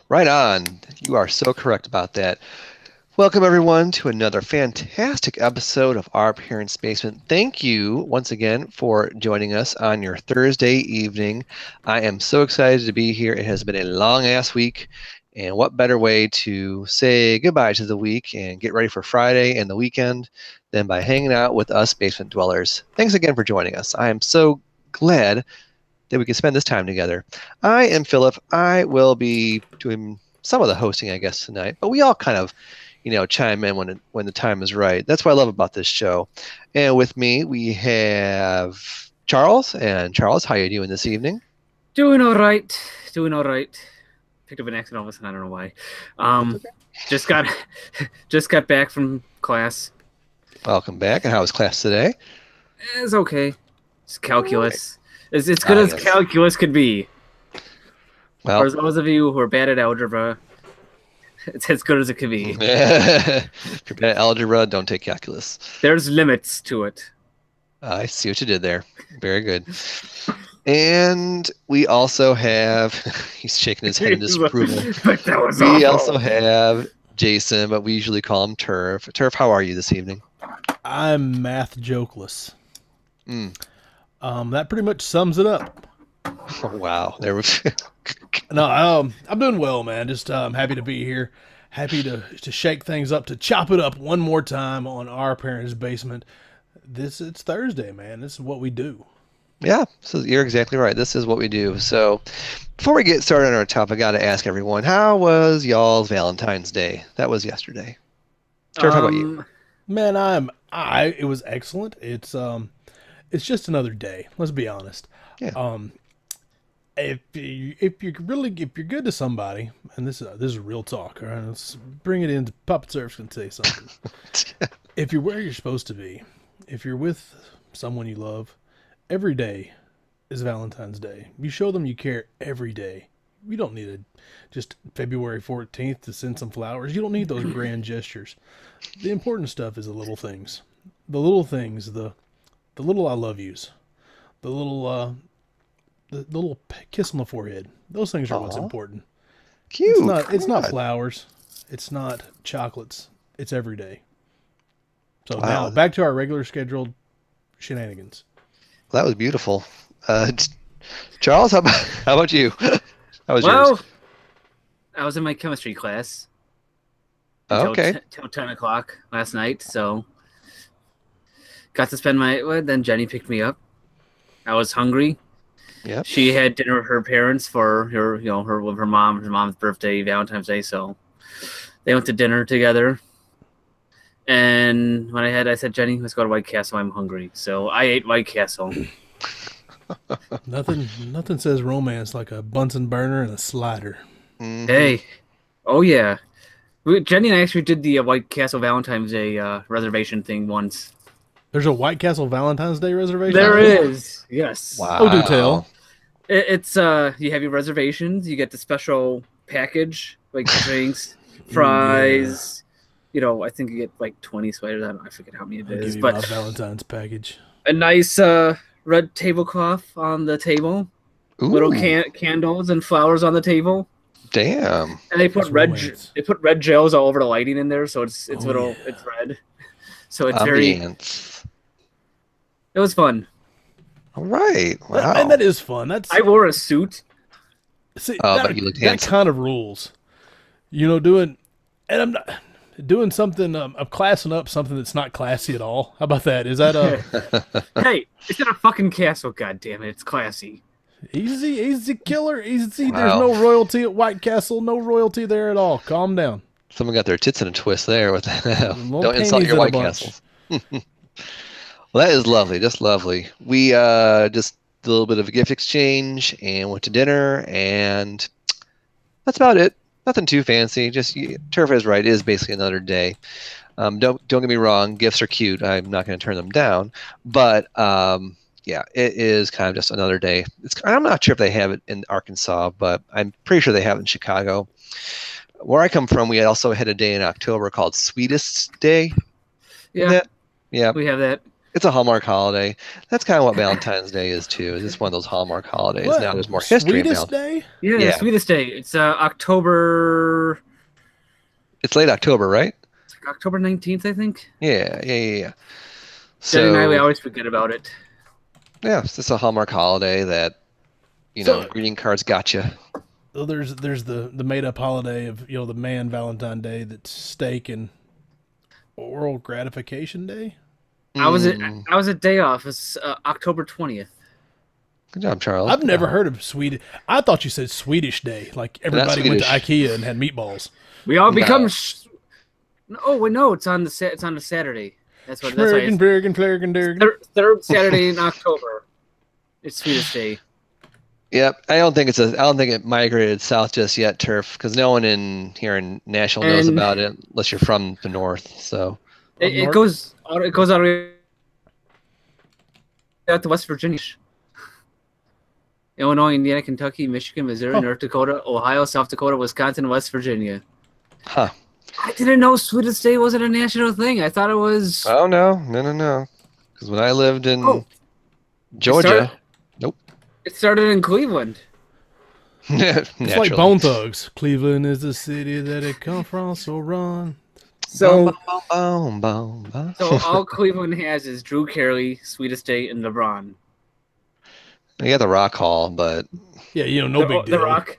Right on. You are so correct about that. Welcome, everyone, to another fantastic episode of Our Parents' Basement. Thank you once again for joining us on your Thursday evening. I am so excited to be here. It has been a long-ass week, and what better way to say goodbye to the week and get ready for Friday and the weekend than by hanging out with us basement dwellers. Thanks again for joining us. I am so glad that we can spend this time together. I am Philip. I will be doing some of the hosting, I guess, tonight, but we all kind of chime in when the time is right. That's what I love about this show. And with me, we have Charles. And Charles, how are you doing this evening? Doing all right. Doing all right. Picked up an accent all of a sudden. I don't know why. Okay. Just got back from class. Welcome back. And how was class today? It's okay. It's calculus. Right. It's good as calculus could be. Well, for those of you who are bad at algebra, it's as good as it could be. If you're bad at algebra, don't take calculus. There's limits to it. I see what you did there. Very good. And we also have, he's shaking his head in disapproval. We also have Jason, but we usually call him Turf. Turf, how are you this evening? I'm math jokeless. That pretty much sums it up. Oh, wow. There was No, I'm doing well, man. Just happy to be here. Happy to shake things up, to chop it up one more time on Our Parents' Basement. It's Thursday, man. This is what we do. Yeah, so you're exactly right. This is what we do. So before we get started on our topic, I got to ask everyone, how was y'all's Valentine's Day? That was yesterday. Turf, how about you? Man, it was excellent. It's just another day. Let's be honest. Yeah. If you're good to somebody, and this is real talk, all right? Let's bring it into Puppet Surf's gonna say something. If you're where you're supposed to be, if you're with someone you love, every day is Valentine's Day. You show them you care every day. You don't need just February 14th to send some flowers. You don't need those grand gestures. The important stuff is the little things. The little things, the little I love yous. The little kiss on the forehead. Those things are what's important. Cute. It's not flowers. It's not chocolates. It's every day. So now back to our regular scheduled shenanigans. That was beautiful. Charles, how about you? How was yours? I was in my chemistry class. Okay. Till 10 o'clock last night, so got to spend then Jenny picked me up. I was hungry. Yeah. She had dinner with her parents for her mom's birthday, Valentine's Day, so they went to dinner together. And when I said, Jenny, let's go to White Castle. I'm hungry. So I ate White Castle. Nothing says romance like a Bunsen burner and a slider. Mm-hmm. Hey. Oh, yeah. Jenny and I actually did the White Castle Valentine's Day reservation thing once. There's a White Castle Valentine's Day reservation? There is. Yes. Wow. Oh, do tell. It's you have your reservations. You get the special package, like drinks, fries. Yeah. I think you get like 20 sweaters. I forget how many it is. But my Valentine's package. A nice red tablecloth on the table. Ooh. Little candles and flowers on the table. Damn. And they put red gels all over the lighting in there, so it's it's red. So it's Ambience. It was fun. All right. Wow. And that is fun. I wore a suit. See, but you looked handsome. That kind of rules. I'm not doing something. I'm classing up something that's not classy at all. How about that? Is that Hey, it's in a fucking castle. God damn it, it's classy. Easy, killer. Easy. Wow. There's no royalty at White Castle. No royalty there at all. Calm down. Someone got their tits in a twist there. With don't insult your White Castles. Well, that is lovely. Just lovely. We just did a little bit of a gift exchange and went to dinner, and that's about it. Nothing too fancy. Just Turf is right. It is basically another day. Don't get me wrong. Gifts are cute. I'm not going to turn them down. But yeah, it is kind of just another day. I'm not sure if they have it in Arkansas, but I'm pretty sure they have it in Chicago. Where I come from, we also had a day in October called Sweetest Day. Yeah. Yeah. We have that. It's a Hallmark holiday. That's kind of what Valentine's Day is too. It's just one of those Hallmark holidays. Now there's more What? history in Sweetest Valentine. day? Yeah, Yeah, Sweetest Day. It's October it's late October, right? it's like October 19th, I think. Yeah. Jenny and I, we So always forget about it. yeah, it's just a Hallmark holiday that So, greeting cards got you. so there's the made up holiday of the man Valentine Day that's steak and oral gratification day. I was a day off. It's October 20th. Good job, Charles. I've Good never job. heard of Swedish. I thought you said Swedish day, like Not everybody went to Swedish. IKEA and had meatballs. We all become. No. Oh wait, no, it's on a Saturday. That's why Schmergen, it's Bergen, Flergen, Dergen. third Saturday in October. It's Sweetest Day. Yep, I don't think it migrated south just yet, Turf, because no one here in Nashville knows And about it unless you're from the north. So it north? goes all the way out to West Virginia. Illinois, Indiana, Kentucky, Michigan, Missouri, North Dakota, Ohio, South Dakota, Wisconsin, West Virginia. Huh. I didn't know Sweetest Day wasn't a national thing. I thought it was. Oh no. Because when I lived in Oh, Georgia, nope. It started in Cleveland. It's like Naturally. Bone Thugs. Cleveland is the city that it come from, so run. So, Boom. so all Cleveland has is Drew Carey, Sweetest Day, and LeBron. You got the Rock Hall, but Yeah, no big deal. The Rock.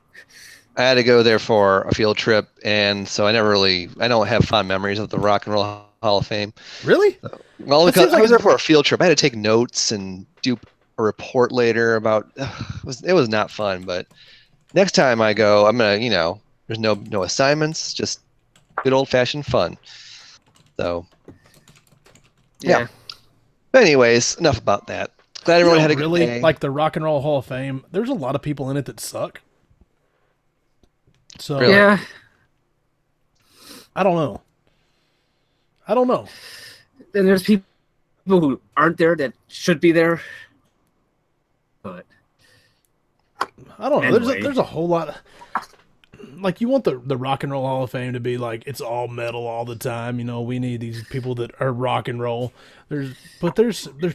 I had to go there for a field trip, and so I don't have fond memories of the Rock and Roll Hall of Fame. Really? Well, That because seems I like was there for a field trip, I had to take notes and do a report later about. It was not fun, but next time I go, I'm gonna, there's no assignments, just good old fashioned fun. So, yeah. But anyways, enough about that. Glad everyone had a good really day. like the Rock and Roll Hall of Fame. There's a lot of people in it that suck. So Really? Yeah. I don't know. Then there's people who aren't there that should be there. But I don't know. Anyway. There's a whole lot of, like, you want the Rock and Roll Hall of Fame to be like it's all metal all the time. We need these people that are rock and roll. There's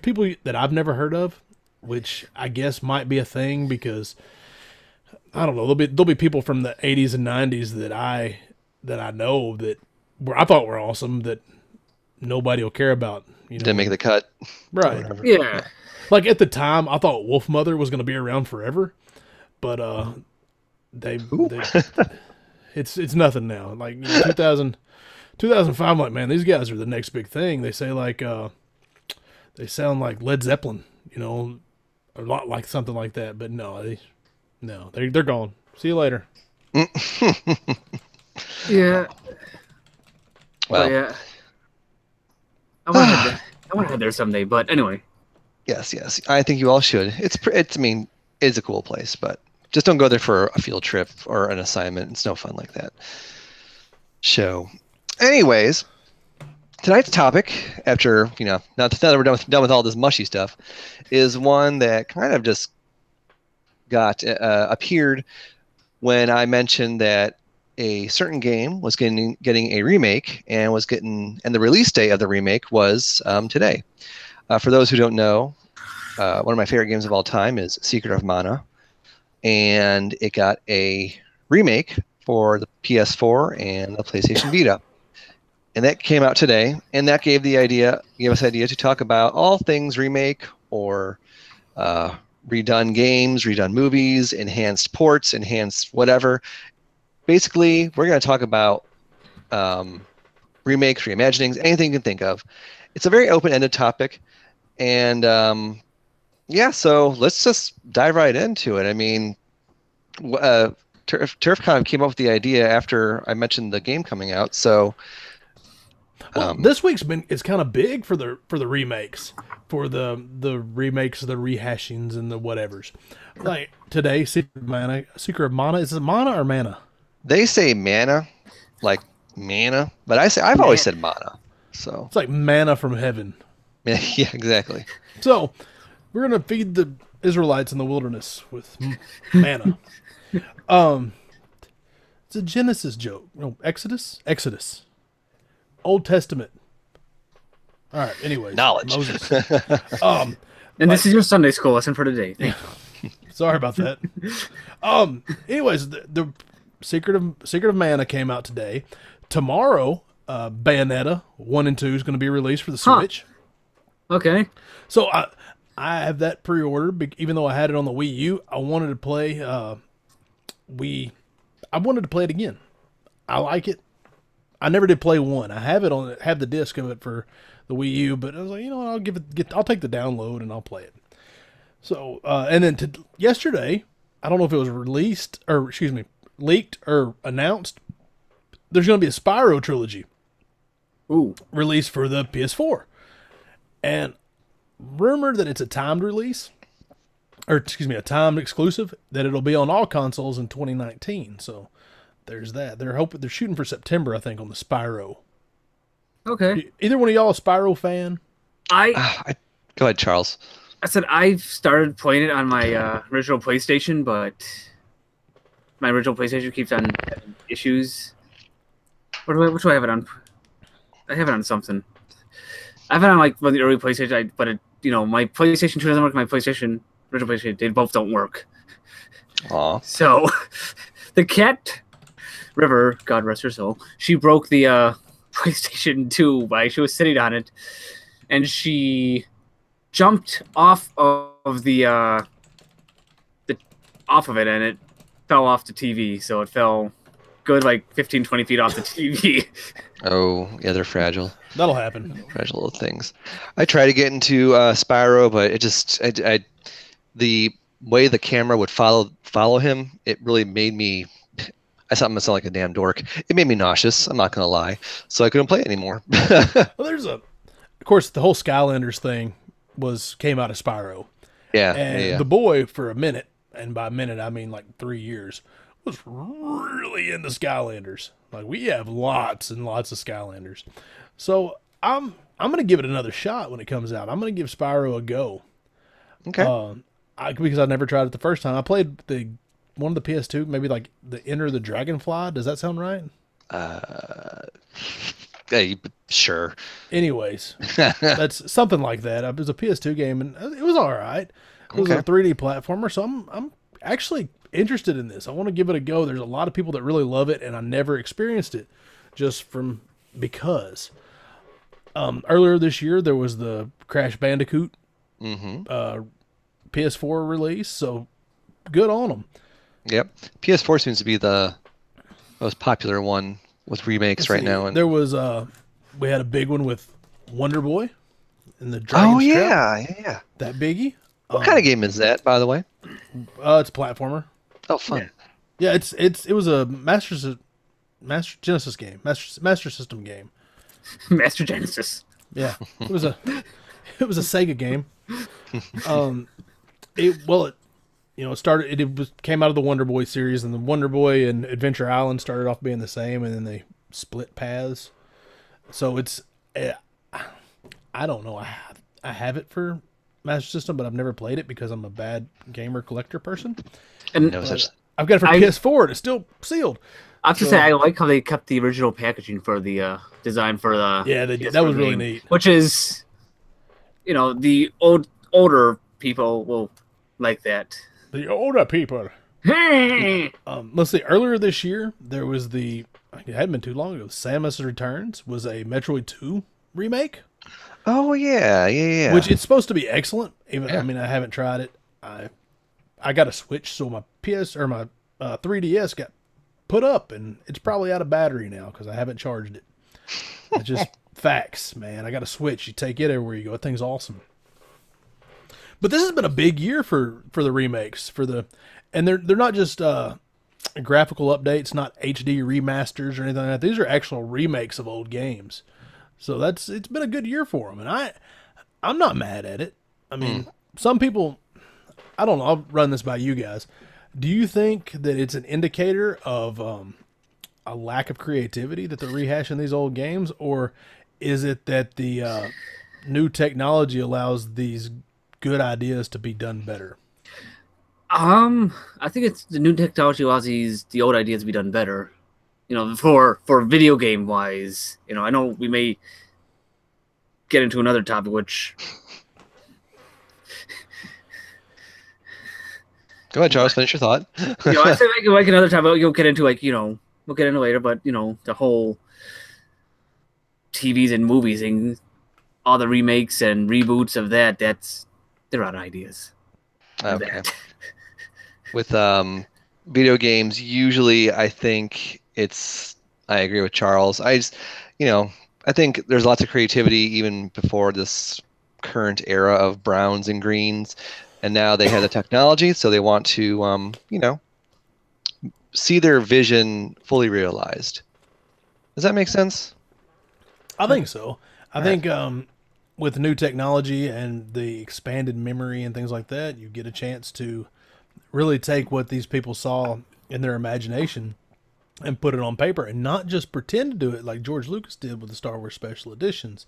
people that I've never heard of, which I guess might be a thing because I don't know. There'll be people from the 80s and 90s that I know that I thought were awesome that nobody will care about. Didn't make the cut. Right. Whatever. yeah. Like at the time, I thought Wolfmother was going to be around forever, but they it's nothing now. Like 2005, I'm like, man, these guys are the next big thing. They say like they sound like Led Zeppelin, a lot like something like that. But no, they're gone. See you later. Yeah. Well, Yeah. I want to head there someday, but anyway. yes. I think you all should. It's a cool place, but just don't go there for a field trip or an assignment. It's no fun like that. So, anyways, tonight's topic, after now that we're done with all this mushy stuff, is one that kind of just got appeared when I mentioned that a certain game was getting a remake and the release date of the remake was today. For those who don't know, one of my favorite games of all time is Secret of Mana, and it got a remake for the PS4 and the PlayStation Vita. And that came out today, and that gave us idea to talk about all things remake or redone games, redone movies, enhanced ports, enhanced whatever. Basically, we're going to talk about remakes, reimaginings, anything you can think of. It's a very open-ended topic, and so let's just dive right into it. I mean, Turf kind of came up with the idea after I mentioned the game coming out, so. Well, this week's it's kind of big for the remakes, for the remakes, the rehashings, and the whatevers. Like today, Secret of Mana. Is it Mana or Mana? They say mana, like mana, but I've always said mana. So It's like manna from heaven. yeah, exactly. So we're gonna feed the Israelites in the wilderness with manna. It's a Genesis joke. No, Exodus. Old Testament. All right. Anyways, Knowledge. Moses. And But- this is your Sunday school lesson for today. Thank you. Sorry about that. Anyways, the Secret of Mana came out today. Tomorrow, Bayonetta 1 and 2 is going to be released for the Switch. Okay. So I have that pre-ordered, even though I had it on the Wii U. I wanted to play. I wanted to play it again. I like it. I never did play 1. I have the disc of it for the Wii U, but I was like, you know what, I'll take the download and I'll play it. So and then yesterday, I don't know if it was leaked or announced. There's going to be a Spyro trilogy. Ooh. Released for the PS4, and rumored that it's a timed release, or excuse me, a timed exclusive, that it'll be on all consoles in 2019. So there's that. They're shooting for September, I think, on the Spyro. Okay. Either one of y'all a Spyro fan? Go ahead, Charles. I said I've started playing it on my original PlayStation, but my original PlayStation keeps on having issues. Which do I have it on? I have it on something. I have it on like the early PlayStation, but my PlayStation 2 doesn't work. My original PlayStation, they both don't work. Aw. So the cat River, God rest her soul, she broke the PlayStation 2 while she was sitting on it, and she jumped off of the off of it, and it fell off the TV. So it fell good like 15-20 feet off the TV. Oh, yeah, they're fragile. That'll happen. Fragile little things. I try to get into Spyro, but it just the way the camera would follow him, it really made me. I thought I'm gonna sound like a damn dork. It made me nauseous. I'm not gonna lie. So I couldn't play it anymore. Well, of course, the whole Skylanders thing came out of Spyro. Yeah, And the boy, for a minute, and by a minute I mean like 3 years, was really into Skylanders. Like, we have lots and lots of Skylanders. So I'm gonna give it another shot when it comes out. I'm gonna give Spyro a go. Okay. Because I never tried it the first time. I played one of the PS2, maybe like the Enter the Dragonfly. Does that sound right? Sure. Anyways, that's something like that. It was a PS2 game, and it was all right. It was a 3D platformer, so I'm actually interested in this. I want to give it a go. There's a lot of people that really love it, and I never experienced it because earlier this year there was the Crash Bandicoot PS4 release, so good on them. Yep. PS4 seems to be the most popular one with remakes right now. And there was we had a big one with Wonder Boy and the Dragon's Trap. yeah. That biggie. What kind of game is that, by the way? It's a platformer. Oh, fun. Yeah, it was a Master Genesis game, Master System game. Master Genesis. Yeah, it was a Sega game. It came out of the Wonder Boy series, and the Wonder Boy and Adventure Island started off being the same, and then they split paths. So it's I don't know. I have it for Master System, but I've never played it because I'm a bad gamer collector person. And I've got it for PS4, and it's still sealed. I have to say, I like how they kept the original packaging for the design for the. Yeah, they did. That was really neat. Which is, the older people will like that. The older people. Let's see. Earlier this year, there was it hadn't been too long ago. Samus Returns was a Metroid 2 remake. Oh, yeah. Which it's supposed to be excellent. I mean, I haven't tried it. I got a Switch, so my 3DS got put up, and it's probably out of battery now because I haven't charged it. It's just facts, man. I got a Switch. You take it everywhere you go. That thing's awesome. But this has been a big year for the remakes, and they're not just graphical updates, not HD remasters or anything like that. These are actual remakes of old games. So it's been a good year for them, and I'm not mad at it. I mean, some people, I don't know. I'll run this by you guys. Do you think that it's an indicator of a lack of creativity that they're rehashing these old games, or is it that the new technology allows these good ideas to be done better? I think it's the new technology allows the old ideas to be done better. For video game wise, I know we may get into another topic, which Go ahead, Charles. Finish your thought. I say like another topic you'll get into, like, we'll get into later, but the whole TVs and movies and all the remakes and reboots of they're out of ideas. Okay. With video games, usually I think I agree with Charles. I think there's lots of creativity even before this current era of browns and greens, and now they have the technology, so they want to, see their vision fully realized. Does that make sense? I think so. I think with new technology and the expanded memory and things like that, you get a chance to really take what these people saw in their imagination and put it on paper, and not just pretend to do it like George Lucas did with the Star Wars special editions.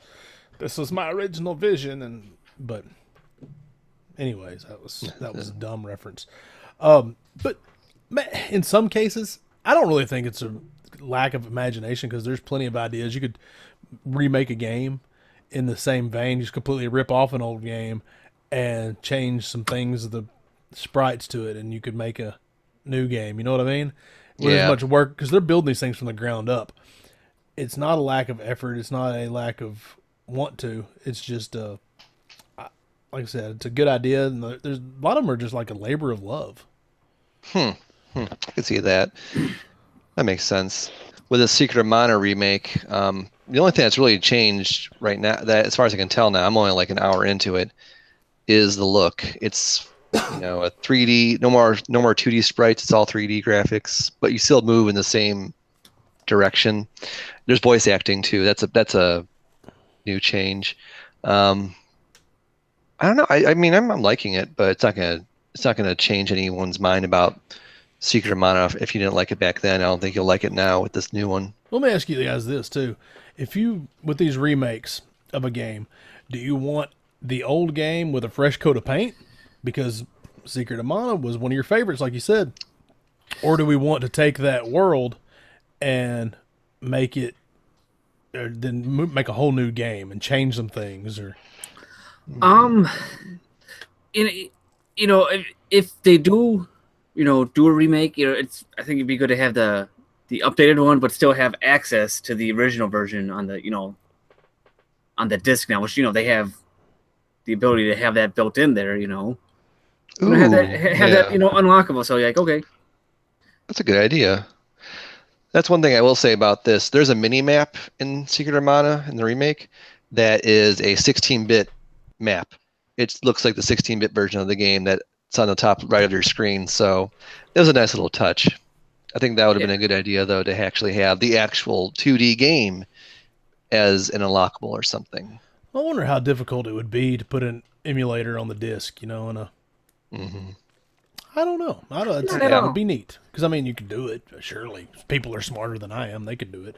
This was my original vision, but anyways, that was a dumb reference. But in some cases, I don't really think it's a lack of imagination, because there's plenty of ideas. You could remake a game in the same vein, just completely rip off an old game and change some things, the sprites to it, and you could make a new game. You know what I mean? Where there's much work, because they're building these things from the ground up. It's not a lack of effort. It's not a lack of want to. It's just like I said, it's a good idea, and there's a lot of them are just like a labor of love. I can see that. That makes sense. With the Secret of Mana remake, the only thing that's really changed right now, that as far as I can tell now, I'm only like an hour into it, is the look. It's a 3D, no more 2D sprites. It's all 3D graphics, but you still move in the same direction. There's voice acting too. That's a new change. I don't know. I mean, I'm liking it, but it's not gonna change anyone's mind about Secret of Mana. If you didn't like it back then, I don't think you'll like it now with this new one. Let me ask you guys this too: if you, with these remakes of a game, do you want the old game with a fresh coat of paint, because Secret of Mana was one of your favorites, like you said, or do we want to take that world and make it, or then make a whole new game and change some things, or if they do do a remake, I think it'd be good to have the updated one, but still have access to the original version on the on the disc now, which they have the ability to have that built in there. Have that unlockable. So you're like, okay, that's a good idea. That's one thing I will say about this. There's a mini map in Secret of Mana in the remake that is a 16-bit map. It looks like the 16-bit version of the game that's on the top right of your screen. So it was a nice little touch. I think that would have been a good idea, though, to actually have the actual 2D game as an unlockable or something. I wonder how difficult it would be to put an emulator on the disc, and a... Mm-hmm. I don't know. That would be neat. Because, I mean, you could do it, surely. People are smarter than I am. They could do it.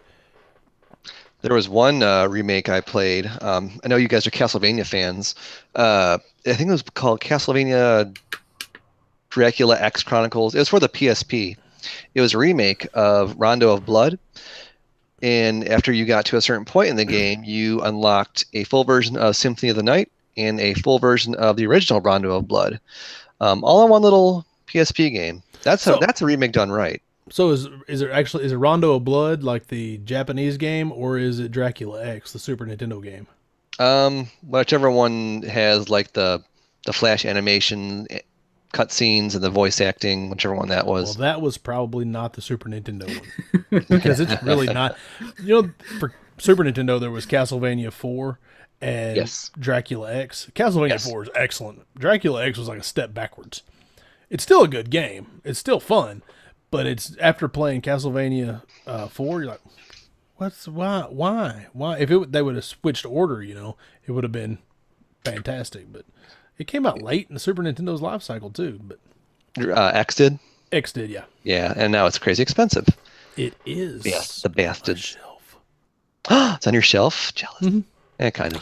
There was one remake I played. I know you guys are Castlevania fans. I think it was called Castlevania Dracula X Chronicles. It was for the PSP. It was a remake of Rondo of Blood. And after you got to a certain point in the game, you unlocked a full version of Symphony of the Night and a full version of the original Rondo of Blood. All in one little PSP game. That's a remake done right. So is it Rondo of Blood like the Japanese game, or is it Dracula X, the Super Nintendo game? Whichever one has like the flash animation cutscenes and the voice acting, whichever one that was. Well, that was probably not the Super Nintendo one, because it's really not. For Super Nintendo there was Castlevania 4 and Dracula X. Castlevania 4 is excellent. Dracula X was like a step backwards. It's still a good game. It's still fun. But it's after playing Castlevania 4, you're like, why? If they would have switched order, it would have been fantastic. But it came out late in the Super Nintendo's life cycle too. But X did. X did, yeah. Yeah, and now it's crazy expensive. It is. Yes, the bastard. Shelf. It's on your shelf. Jealous. Mm-hmm. Yeah, kind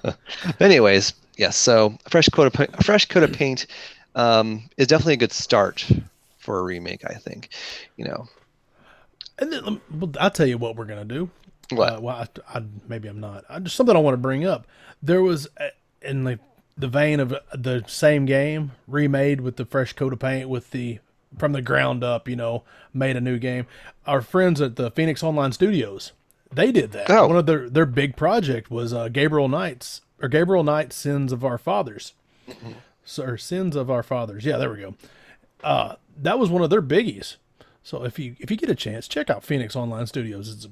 of. Anyways, yes. So a fresh coat of paint. Is definitely a good start for a remake, I think. And then I'll tell you what we're gonna do. What? Well, maybe I'm not. Just something I want to bring up. There was in the vein of the same game remade with the fresh coat of paint with the from the ground up. Made a new game. Our friends at the Phoenix Online Studios, they did that. Oh. One of their big project was Gabriel Knight's Sins of Our Fathers. Or Sins of Our Fathers. Yeah, there we go. That was one of their biggies. So if you get a chance, check out Phoenix Online Studios. It's a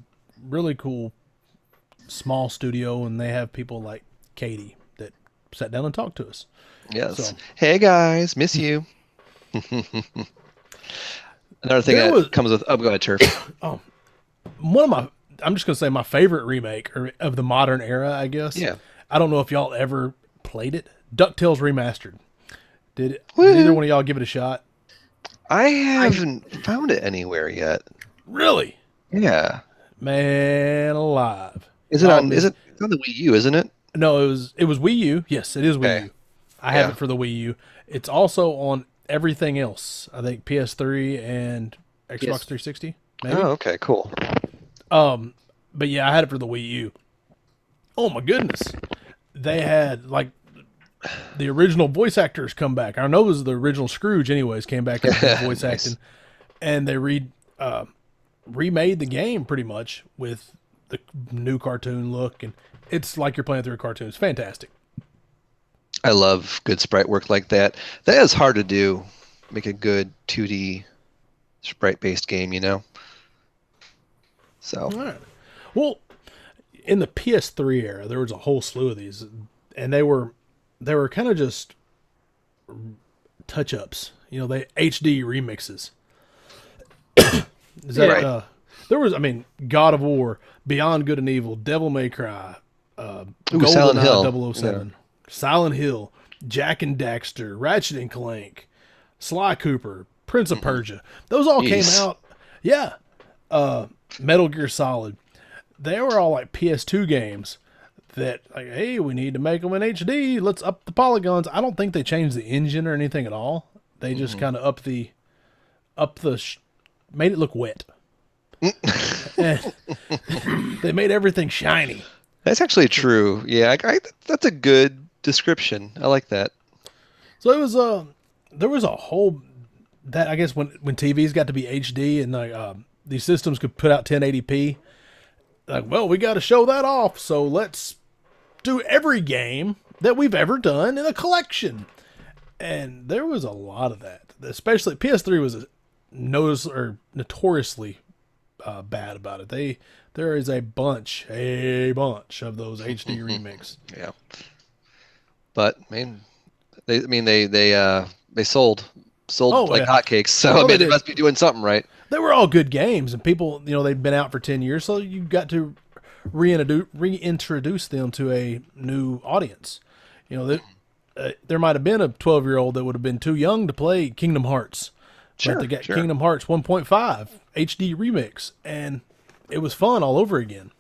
really cool small studio, and they have people like Katie that sat down and talked to us. Yes. So, Hey guys, miss you. Another thing that comes with. Oh, go ahead, Turf. I'm just gonna say my favorite remake of the modern era, I guess. Yeah. I don't know if y'all ever played it. Ducktales Remastered. Did either one of y'all give it a shot? I haven't found it anywhere yet. Really? Yeah. Man alive. Is it on? Is it on the Wii U? Isn't it? No, it was Wii U. Yes, it is Wii U. I have Yeah. it for the Wii U. It's also on everything else. I think PS3 and Xbox Yes. 360. Maybe. Oh, okay, cool. But yeah, I had it for the Wii U. Oh my goodness. They had like the original voice actors come back. I know it was the original Scrooge anyways, came back and did voice Nice. acting. And they remade the game pretty much with the new cartoon look, and it's like you're playing through a cartoon. It's fantastic. I love good sprite work like that. That is hard to do. Make a good 2D sprite-based game, So, All right. Well, in the PS3 era, there was a whole slew of these, and they were kind of just touch-ups. They HD remixes. Is that Right. there was, God of War, Beyond Good and Evil, Devil May Cry, Silent Hill. 007, Silent Hill, Jak and Daxter, Ratchet and Clank, Sly Cooper, Prince of Persia. Those all came Jeez. out. Yeah. Metal Gear Solid. They were all like PS2 games that, like, hey, we need to make them in HD. Let's up the polygons. I don't think they changed the engine or anything at all. They just kind of made it look wet. And they made everything shiny. That's actually true. Yeah, that's a good description. I like that. So it was there was a whole that I guess when TVs got to be HD and like these systems could put out 1080p. Like, well, we got to show that off, so let's do every game that we've ever done in a collection. And there was a lot of that. Especially PS3 was notoriously bad about it. There is a bunch of those HD remakes. Yeah. But they sold like yeah. hotcakes. So Oh, they they did. must be doing something right. They were all good games, and people, they've been out for 10 years, so you got to reintroduce them to a new audience. There might have been a 12-year-old that would have been too young to play Kingdom Hearts. Sure, But they got sure. Kingdom Hearts 1.5 HD remix, and it was fun all over again.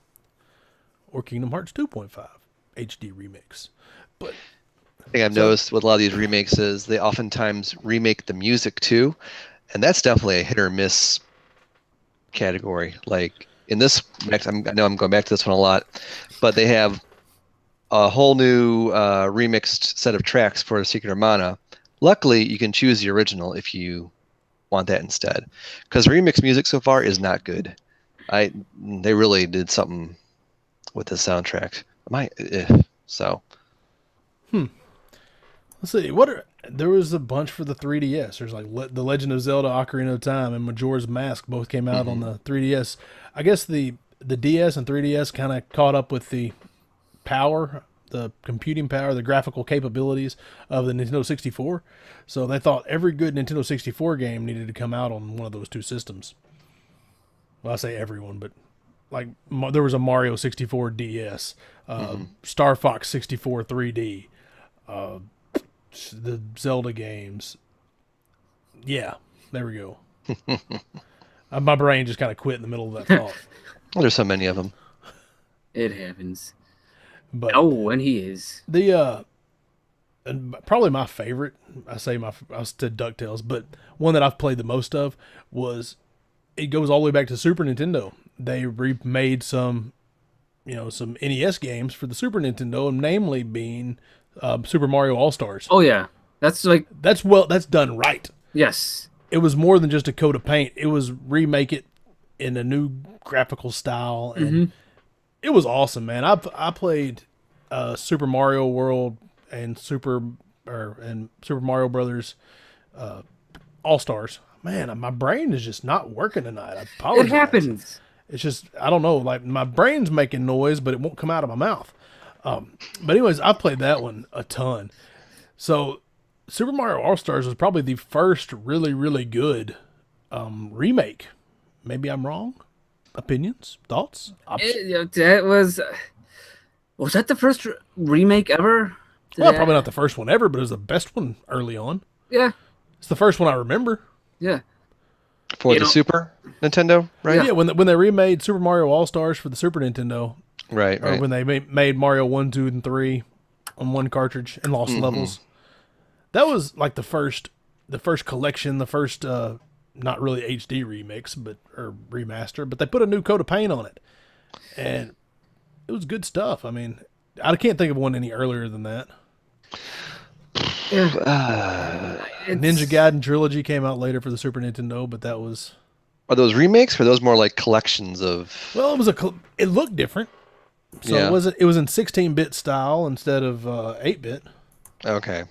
Or Kingdom Hearts 2.5 HD remix. But Thing I've noticed with a lot of these remakes is they oftentimes remake the music too, and that's definitely a hit or miss category. Like in this next, I know I'm going back to this one a lot, but they have a whole new remixed set of tracks for Secret of Mana. Luckily, you can choose the original if you want that instead, because remix music so far is not good. They really did something with the soundtrack. So. let's see, there was a bunch for the 3DS. There's like The Legend of Zelda Ocarina of Time and Majora's Mask both came out on the 3DS. I guess the DS and 3DS kind of caught up with the power, the computing power, the graphical capabilities of the Nintendo 64. So they thought every good Nintendo 64 game needed to come out on one of those two systems. Well, I say everyone, but like there was a Mario 64 DS, Star Fox 64 3D, the Zelda games. Yeah, there we go. My brain just kind of quit in the middle of that thought. Well, there's so many of them. It happens. But And he is. and probably my favorite, I said DuckTales, but one that I've played the most of was, it goes all the way back to Super Nintendo. They remade some some NES games for the Super Nintendo, and namely being Super Mario All Stars. Oh yeah, that's like That's done right. yes. It was more than just a coat of paint. It was remake it in a new graphical style, and it was awesome, man. I played Super Mario World and Super Mario Brothers All Stars. Man, my brain is just not working tonight. I apologize. It happens. It's just, I don't know, like my brain's making noise, but it won't come out of my mouth. But anyways, I played that one a ton. So Super Mario All Stars was probably the first really, really good remake. Maybe I'm wrong. Opinions, thoughts. That was that the first remake ever? Well, probably not the first one ever, but it was the best one early on. Yeah, It's the first one I remember. yeah. For the Super Nintendo, right? Yeah, when they remade Super Mario All Stars for the Super Nintendo, Right, or right. when they made Mario 1, 2, and 3 on one cartridge and lost levels. That was like the first collection, the first not really HD remix, or remaster, but they put a new coat of paint on it, and it was good stuff. I mean, I can't think of one any earlier than that. Ninja Gaiden Trilogy came out later for the Super Nintendo, but that was Are those remakes or are those more like collections of? well, it looked different. So Yeah. it was in 16-bit style instead of 8-bit. Okay.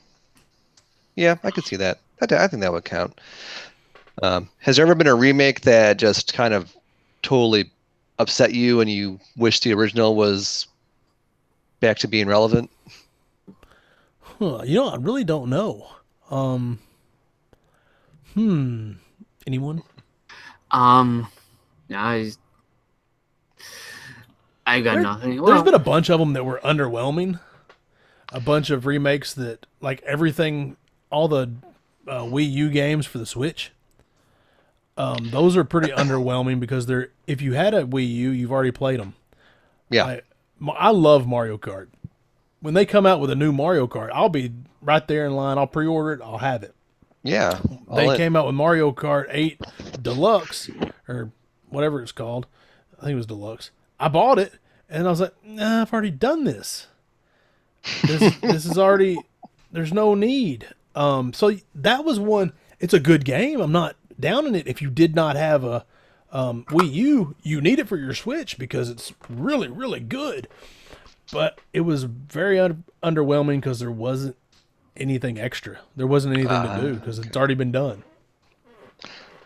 Yeah, I could see that. I think that would count. Has there ever been a remake that just kind of totally upset you and you wish the original was back to being relevant? Huh, I really don't know. Anyone? I got nothing. There's Well, been a bunch of them that were underwhelming. A bunch of remakes that, like everything, all the Wii U games for the Switch. Those are pretty underwhelming because if you had a Wii U, you've already played them. Yeah. I love Mario Kart. When they come out with a new Mario Kart, I'll be right there in line. I'll pre-order it. I'll have it. Yeah. They came out with Mario Kart 8 Deluxe, or whatever it's called. I think it was Deluxe. I bought it, and I was like, nah, I've already done this. This is already, there's no need. So that was one. It's a good game. I'm not down in it. If you did not have a Wii U, you need it for your Switch because it's really, really good. But it was very underwhelming because there wasn't anything extra. There wasn't anything to do because it's already been done.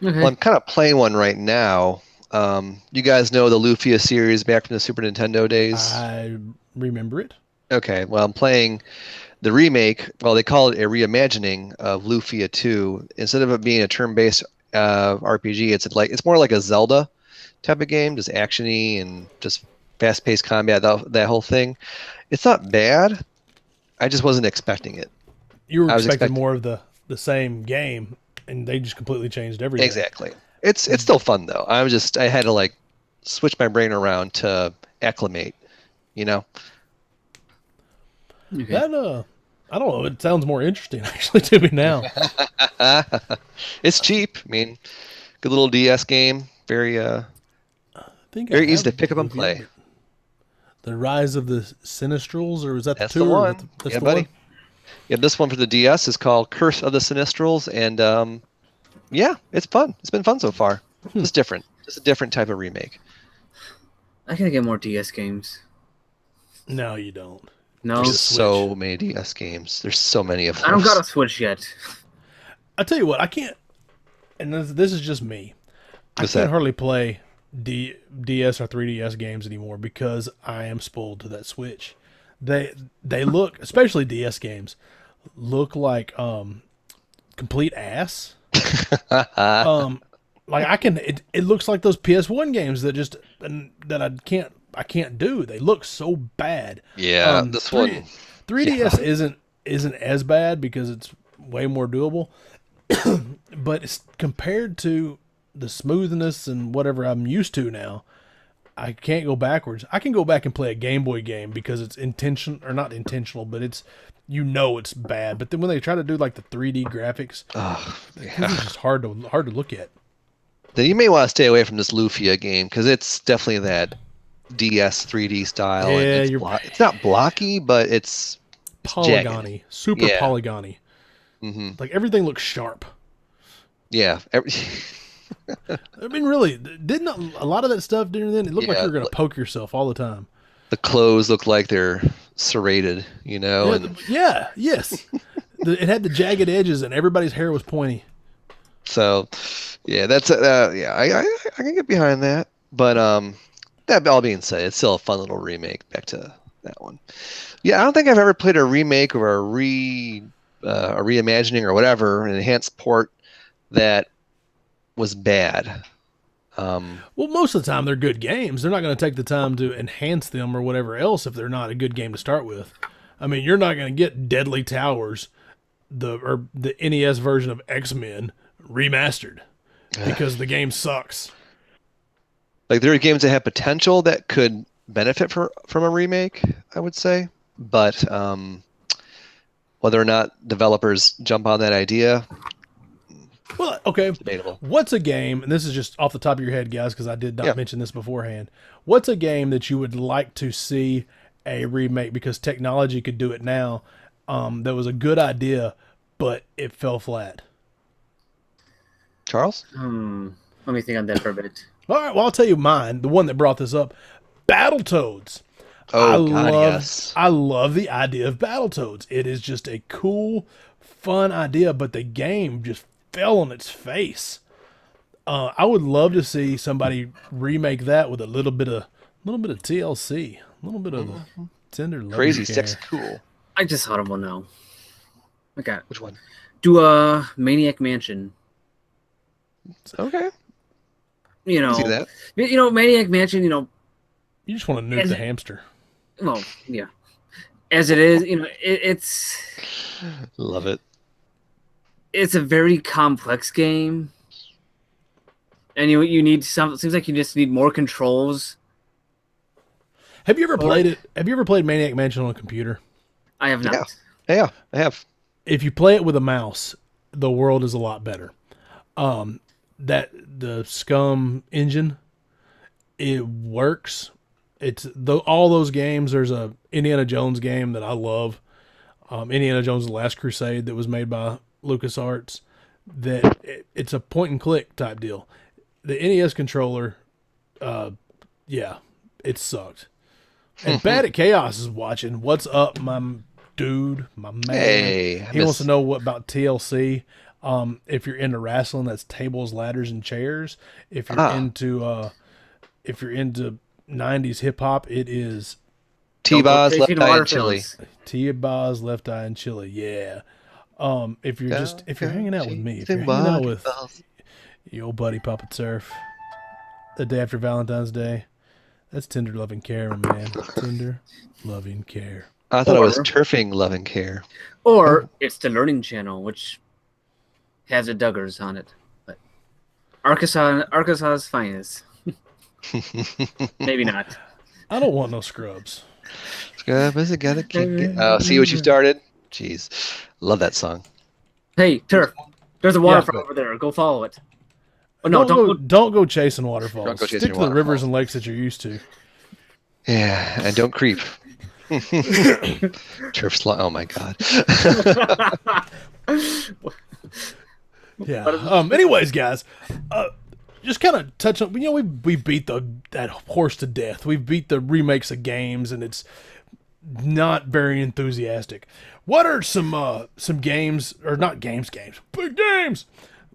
okay. Well, I'm kind of playing one right now. You guys know the Lufia series back from the Super Nintendo days? I remember it. Okay, well, I'm playing the remake. Well, they call it a reimagining of Lufia 2. Instead of it being a turn-based RPG, it's more like a Zelda type of game, just action-y and just fast-paced combat, that whole thing. It's not bad. I just wasn't expecting it. You were I was expecting more of the same game, and they just completely changed everything. Exactly. It's still fun though. I had to like switch my brain around to acclimate, Okay. That I don't know. It sounds more interesting actually to me now. It's cheap. I mean, good little DS game. Very I think very I easy to have pick up and reviewed play. it. The Rise of the Sinistrals, or was that That's the the two? one. That's Yeah, the buddy. one? Yeah, this one for the DS is called Curse of the Sinistrals, and yeah, it's fun. It's been fun so far. Just different. Just a different type of remake. I gotta get more DS games. No, you don't. No, There's Switch. so many DS games. There's so many of them. I don't got a Switch yet. I tell you what, I can't. And this is just me. What's I can't that? hardly play DS or 3DS games anymore because I am spoiled to that Switch. They look, especially DS games, look like complete ass. Like it looks like those PS1 games that I can't do. They look so bad. Yeah, this one. 3DS isn't as bad because it's way more doable. But it's compared to the smoothness and whatever I'm used to now, I can't go backwards. I can go back and play a Game Boy game because it's not intentional, but it's bad. But then when they try to do like the 3D graphics, it's just hard to look at. Then you may want to stay away from this Lufia game because it's definitely that DS 3D style, and Yeah, it's not blocky, but it's jagged. polygony, super Yeah. polygony. Hmm. Like everything looks sharp. Yeah. I mean, really, didn't a lot of that stuff during then? It looked like you Yeah. were going to poke yourself all the time. The clothes look like they're serrated, Yeah, and yes. It had the jagged edges, and everybody's hair was pointy. so yeah, that's yeah, I can get behind that. But that all being said, it's still a fun little remake. Back to that one. Yeah, I don't think I've ever played a remake or a reimagining or whatever, an enhanced port that was bad. Well, most of the time they're good games. They're not going to take the time to enhance them or whatever else if they're not a good game to start with. I mean, you're not going to get Deadly Towers, the NES version of X-Men remastered because the game sucks. Like there are games that have potential that could benefit from a remake, I would say, but whether or not developers jump on that idea, Well, okay. debatable. What's a game, and this is just off the top of your head, guys, because I did not Yeah. mention this beforehand. What's a game that you would like to see a remake because technology could do it now? That was a good idea, but it fell flat. Charles? Let me think on that for a bit. All right, well, I'll tell you mine. The one that brought this up, Battletoads. Oh, God, yes. I love the idea of Battletoads. It is just a cool, fun idea, but the game just fell on its face. I would love to see somebody remake that with a little bit of TLC, a little bit of the tender love. Crazy Six, cool. I just thought of one now. Okay. Which one? Do a Maniac Mansion. Okay. You know, See that? Maniac Mansion, You just want to nuke the hamster. well, yeah. As it is, it's Love it. a very complex game. And you need seems like you just need more controls. Have you ever played it? Have you ever played Maniac Mansion on a computer? I have not. Yeah, I have. If you play it with a mouse, the world is a lot better. That the Scum engine, it works. It's all those games. There's a Indiana Jones game that I love, Indiana Jones: The Last Crusade, that was made by LucasArts. It's a point and click type deal. The NES controller, yeah, it sucked. And Bad at Chaos is watching. What's up, my dude, my man? Hey, He wants to know what about TLC. If you're into wrestling, that's tables, ladders, and chairs. If you're into 90s hip hop, it is T-Boz, Left Chasing Eye, and Waterfalls. Chili. T-Boz, Left Eye, and Chili. Yeah. If you're hanging out with me, if you're Chasing hanging out with Waterfalls. your old buddy Puppet Surf, the day after Valentine's Day, that's tender loving care, my man. Tender loving care. I thought it was Or- turfing, love, and care. Or it's the Learning Channel, which has the Duggars on it. But Arkansas's finest. Maybe not. I don't want no scrubs. Oh, see what you started? Jeez. Love that song. Hey, Turf, there's a waterfall but- over there. Go follow it. Oh, no, don't go chasing waterfalls. Don't go chasing Stick to the waterfalls. rivers and lakes that you're used to. Yeah, and don't creep. Turf slot. Oh my God. Yeah. Anyways, guys, just kind of touch on. We beat that horse to death. We beat the remakes of games, and it's not very enthusiastic. What are some games, or not games, big games,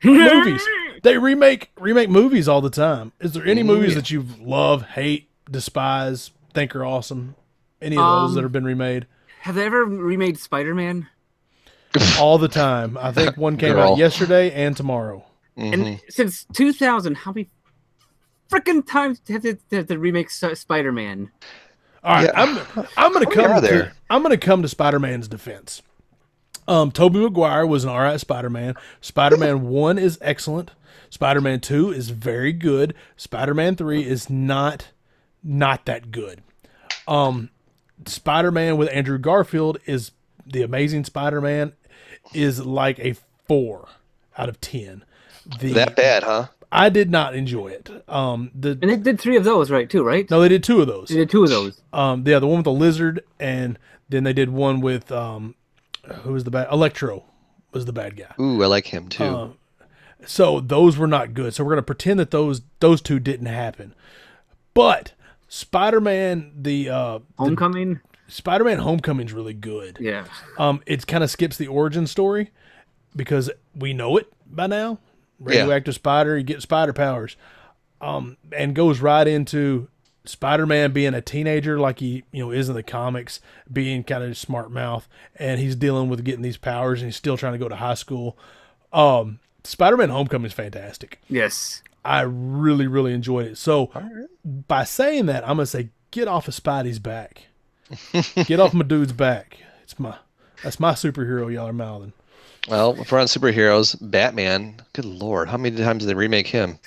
movies? They remake movies all the time. Is there any movies that you love, hate, despise, think are awesome? Any of those that have been remade? Have they ever remade Spider-Man? All the time. I think one came Girl. out yesterday and tomorrow. And since 2000, how many freaking times have they remake Spider-Man? All right, Yeah. I'm gonna How many are come there? to I'm gonna come to Spider-Man's defense. Tobey Maguire was an alright Spider-Man. Spider-Man 1 is excellent. Spider-Man 2 is very good. Spider-Man 3 is not that good. Spider-Man with Andrew Garfield is the Amazing Spider-Man is like a 4 out of 10. That bad, huh? I did not enjoy it. And they did 3 of those, right? Too, right? No, they did 2 of those. They did 2 of those. Yeah, the one with the lizard, and then they did one with who was the bad? Electro was the bad guy. Ooh, I like him too. So those were not good. So we're gonna pretend that those 2 didn't happen. But Spider-Man, Homecoming. Spider-Man Homecoming's really good. Yeah. It kind of skips the origin story because we know it by now. Radioactive spider, you get spider powers, and goes right into Spider-Man being a teenager like he is in the comics, being kind of smart mouth, and he's dealing with getting these powers, and he's still trying to go to high school. Spider-Man Homecoming is fantastic. Yes. I really, really enjoyed it. So by saying that, I'm gonna say get off of Spidey's back. Get off my dude's back. That's my superhero y'all are mouthing. Well, if we're on superheroes, Batman. Good Lord, how many times did they remake him?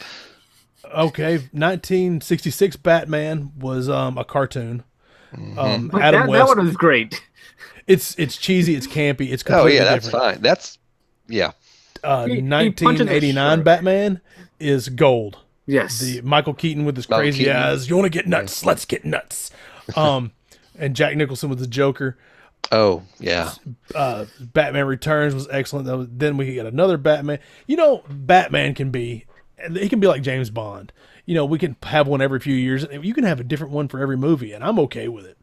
Okay, 1966 Batman was a cartoon. Adam that West. one was great. It's cheesy. It's campy. It's completely that's different. fine. That's yeah. 1989 Batman is gold. Yes. The Michael Keaton with his crazy eyes. You want to get nuts? Let's get nuts. And Jack Nicholson was the Joker. Oh yeah. Batman Returns was excellent. Then we get another Batman. Batman can be like James Bond. We can have one every few years. You can have a different one for every movie, and I'm okay with it.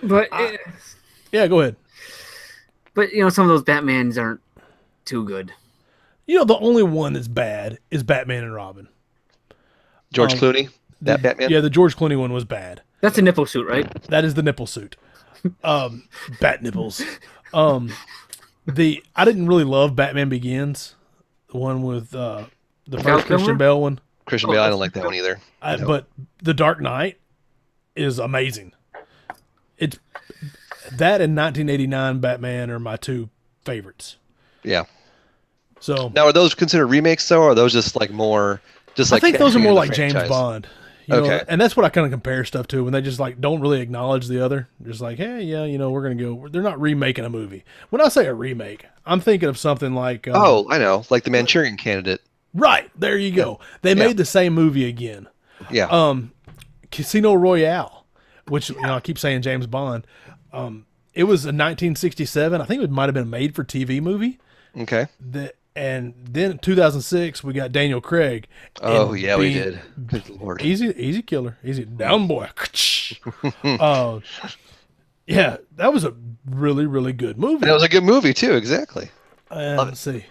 But yeah, go ahead. But some of those Batmans aren't too good. The only one that's bad is Batman and Robin. George Clooney, Batman. Yeah, the George Clooney one was bad. That's a nipple suit, right? That is the nipple suit. Bat nipples. I didn't really love Batman Begins, the one with the first Christian Bale one. Christian Bale, I don't like that one either. But The Dark Knight is amazing. It's that and 1989 Batman are my 2 favorites. Yeah. So now, are those considered remakes though, or are those just like more? Just like I think those are more like James Bond. Okay. And that's what I kind of compare stuff to when they just like don't really acknowledge the other. Just like, hey, yeah, we're gonna go. They're not remaking a movie. When I say a remake, I'm thinking of something like oh, I know, like the Manchurian Candidate. Right there, you go. They made the same movie again. Yeah. Casino Royale, which I keep saying James Bond. It was a 1967. I think it might have been a made-for-TV movie. Okay. And then in 2006, we got Daniel Craig. Oh, yeah, we did. Good Lord. Easy killer. Easy down boy. Yeah, that was a really, really good movie. And it was a good movie, too, exactly. Let's see.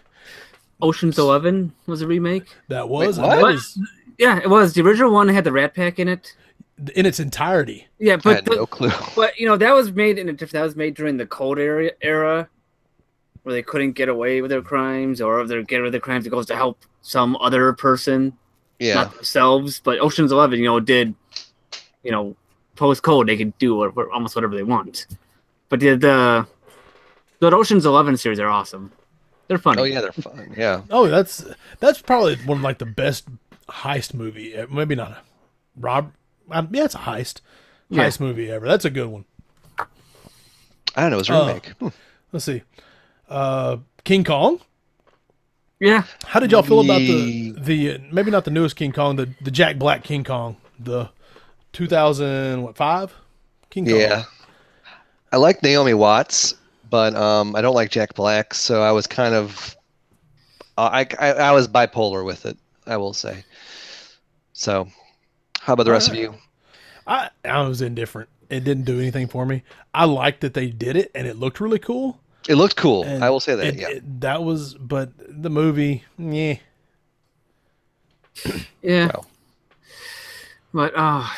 Ocean's 11 was a remake. That was. Wait, what? Yeah, it was. The original one had the Rat Pack in it. In its entirety. Yeah, but I had no clue. But that was made during the Cold era, where they couldn't get away with their crimes, or if they're getting rid of their crimes, it goes to help some other person, not themselves. But Ocean's 11, did, post Cold, they could do almost whatever they want. But the Ocean's 11 series are awesome. They're funny. Oh yeah, they're fun. Yeah. Oh, that's probably one of like the best heist movie. Maybe not yeah, it's a heist movie ever. That's a good one. I don't know. It was a remake. Let's see. King Kong. Yeah. How did y'all feel about the maybe not the newest King Kong, the Jack Black King Kong, the 2005 King Kong? Yeah. I like Naomi Watts, but I don't like Jack Black, so I was kind of I was bipolar with it, I will say. So, how about the rest of you? I was indifferent. It didn't do anything for me. I liked that they did it, and it looked really cool. It looked cool. And I will say that. That was, but the movie, yeah. Yeah. Wow.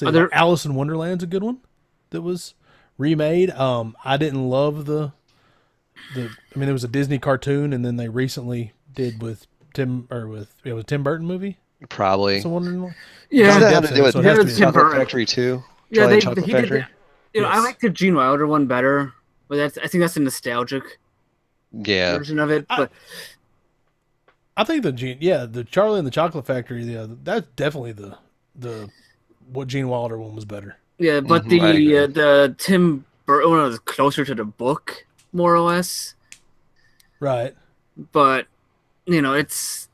But Alice in Wonderland's a good one that was remade. I didn't love the. I mean, there was a Disney cartoon, and then they recently did with Tim Burton movie. Probably. Yeah. Does that have to do with Chocolate Burton. Factory too? Yeah, Charlie Chocolate he Factory. did that. I like the Gene Wilder one better, but I think that's a nostalgic version of it. But I think the Charlie and the Chocolate Factory, that's definitely the what Gene Wilder one was better. Yeah, but the Tim Burton one was closer to the book, more or less. Right. But it's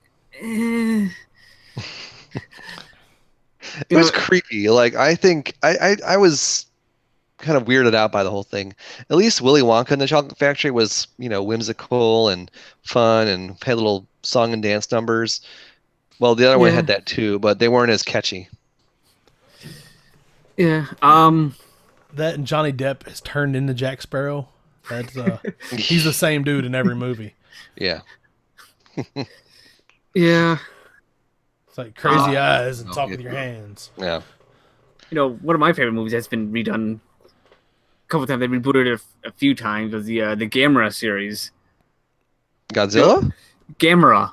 It was creepy. Like I think I was kind of weirded out by the whole thing. At least Willy Wonka and the Chocolate Factory was, whimsical and fun and had little song and dance numbers. Well, the other one Yeah. had that too, but they weren't as catchy. Yeah. That and Johnny Depp has turned into Jack Sparrow. That's he's the same dude in every movie. Yeah. Yeah. It's like crazy eyes and talk yeah. with your hands. Yeah. One of my favorite movies that's been redone a couple times. They rebooted it a few times. Was the Gamera series. Godzilla? Gamera,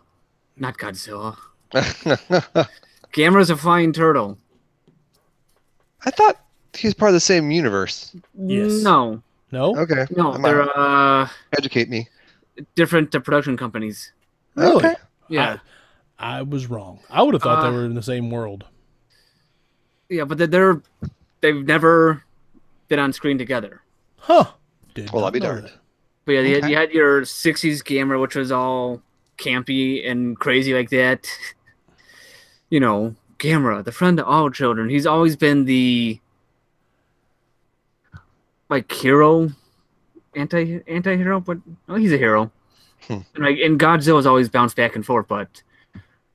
not Godzilla. Gamera's a flying turtle. I thought he was part of the same universe. Yes. No, No? Okay. no, I'm they're out. Educate me. different production companies. Really? Okay. Yeah, I was wrong. I would have thought they were in the same world. yeah, but they've never been on screen together. Huh. Did Well, not I'll be know darned. that. But yeah, Okay. you had your '60s Gamera, which was all campy and crazy like that. Gamera, the friend of all children. He's always been the hero, anti-hero, but he's a hero. Hmm. And Godzilla's always bounced back and forth. But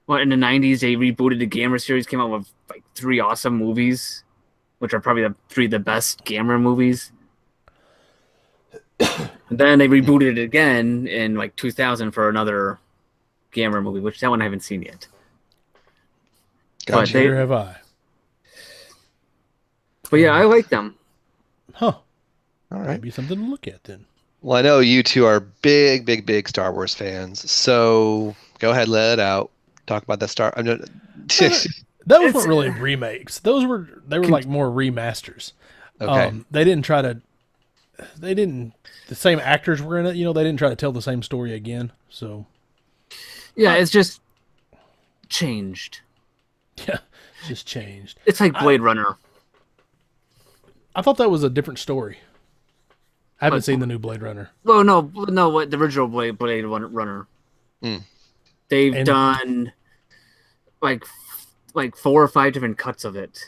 in the '90s they rebooted the Gamera series, came out with like 3 awesome movies, which are probably the the best Gamera movies. And then they rebooted it again in like 2000 for another Gamera movie, which that one I haven't seen yet. Gotcha. Neither have I. But yeah, I like them. Huh. All right. Maybe something to look at then. Well, I know you two are big, big, big Star Wars fans. So go ahead, let it out. Talk about that Star. I'm not, Those weren't really remakes. They were like more remasters. okay. The same actors were in it, they didn't try to tell the same story again. So Yeah, it's just changed. yeah, it's just changed. It's like Blade Runner. I thought that was a different story. I haven't But- seen the new Blade Runner. Oh no, what the original Blade Runner. Hmm. They've And- done like 4 or 5 different cuts of it.